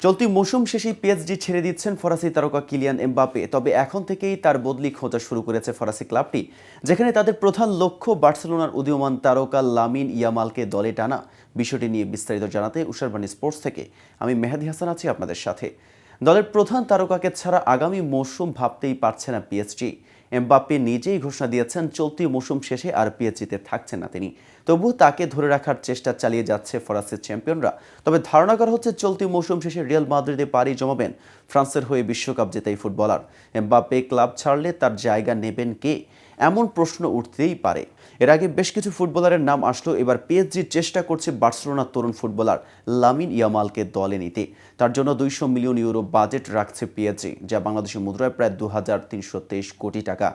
চলতি মৌসুম শেষেই পিএসজি ছেড়ে দিচ্ছেন ফরাসি তারকা কিলিয়ান এমবাপ্পে। তবে এখন থেকেই তার বদলি খোঁজা শুরু করেছে ফরাসি ক্লাবটি, যেখানে তাদের প্রধান লক্ষ্য বার্সেলোনার উদীয়মান তারকা লামিন ইয়ামালকে দলে টানা। বিষয়টি নিয়ে বিস্তারিত জানাতে উষারবাণী স্পোর্টস থেকে আমি মেহেদী হাসান আছি আপনাদের সাথে। দলের প্রধান তারকাকে ছাড়া আগামী মৌসুম ভাবতেই পারছে না পিএসজি। এমবাপ্পে নিজেই ঘোষণা দিয়েছেন চলতি মৌসুম শেষে আর পিএসজিতে থাকছেন না তিনি। তবুও তাকে ধরে রাখার চেষ্টা চালিয়ে যাচ্ছে ফরাসির চ্যাম্পিয়নরা। তবে ধারণা করা হচ্ছে চলতি মৌসুম শেষে রিয়াল মাদ্রিদে পাড়ি জমাবেন ফ্রান্সের হয়ে বিশ্বকাপ জেতাই ফুটবলার। এমবাপ্পে ক্লাব ছাড়লে তার জায়গা নেবেন কে, এমন প্রশ্ন উঠতেই পারে। এর আগে বেশ কিছু ফুটবলারের নাম আসলো, এবার পিএসজি চেষ্টা করছে বার্সেলোনার তরুণ ফুটবলার লামিন ইয়ামালকে দলে নিতে। তার জন্য 200 মিলিয়ন ইউরো বাজেট রাখছে পিএসজি, যা বাংলাদেশি মুদ্রায় প্রায় 2323 কোটি টাকা।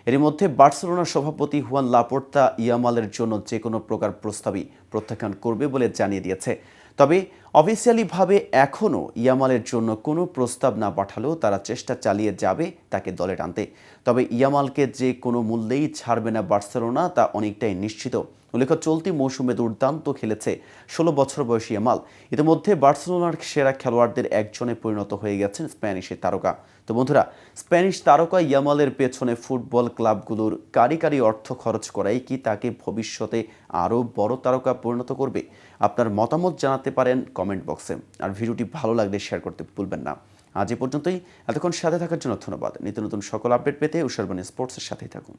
এর মধ্যে বার্সেলোনার সভাপতি হুয়ান লাপোর্তা ইয়ামালের জন্য যে কোনো প্রকার প্রস্তাবই প্রত্যাখ্যান করবে বলে জানিয়ে দিয়েছে। তবে অফিসিয়ালিভাবে এখনও ইয়ামালের জন্য কোনো প্রস্তাব না পাঠালেও তারা চেষ্টা চালিয়ে যাবে তাকে দলে টানতে। তবে ইয়ামালকে যে কোনো মূল্যেই ছাড়বে না বার্সেলোনা, তা অনেকটাই নিশ্চিত। উল্লেখ্য, চলতি মৌসুমে দুর্দান্ত খেলেছে 16 বছর বয়সী ইয়ামাল। ইতিমধ্যে বার্সেলোনার সেরা খেলোয়াড়দের একজনে পরিণত হয়ে গেছেন স্প্যানিশের তারকা। তো বন্ধুরা, স্প্যানিশ তারকা ইয়ামালের পেছনে ফুটবল ক্লাবগুলোর কারি অর্থ খরচ করাই কি তাকে ভবিষ্যতে আরও বড় তারকা পরিণত করবে? আপনার মতামত জানাতে পারেন কমেন্ট বক্সে। আর ভিডিওটি ভালো লাগলে শেয়ার করতে ভুলবেন না। আজ এ পর্যন্তই। এতক্ষণ সাথে থাকার জন্য ধন্যবাদ। নিত্য নতুন সকল আপডেট পেতে উষারবাণী স্পোর্টসের সাথেই থাকুন।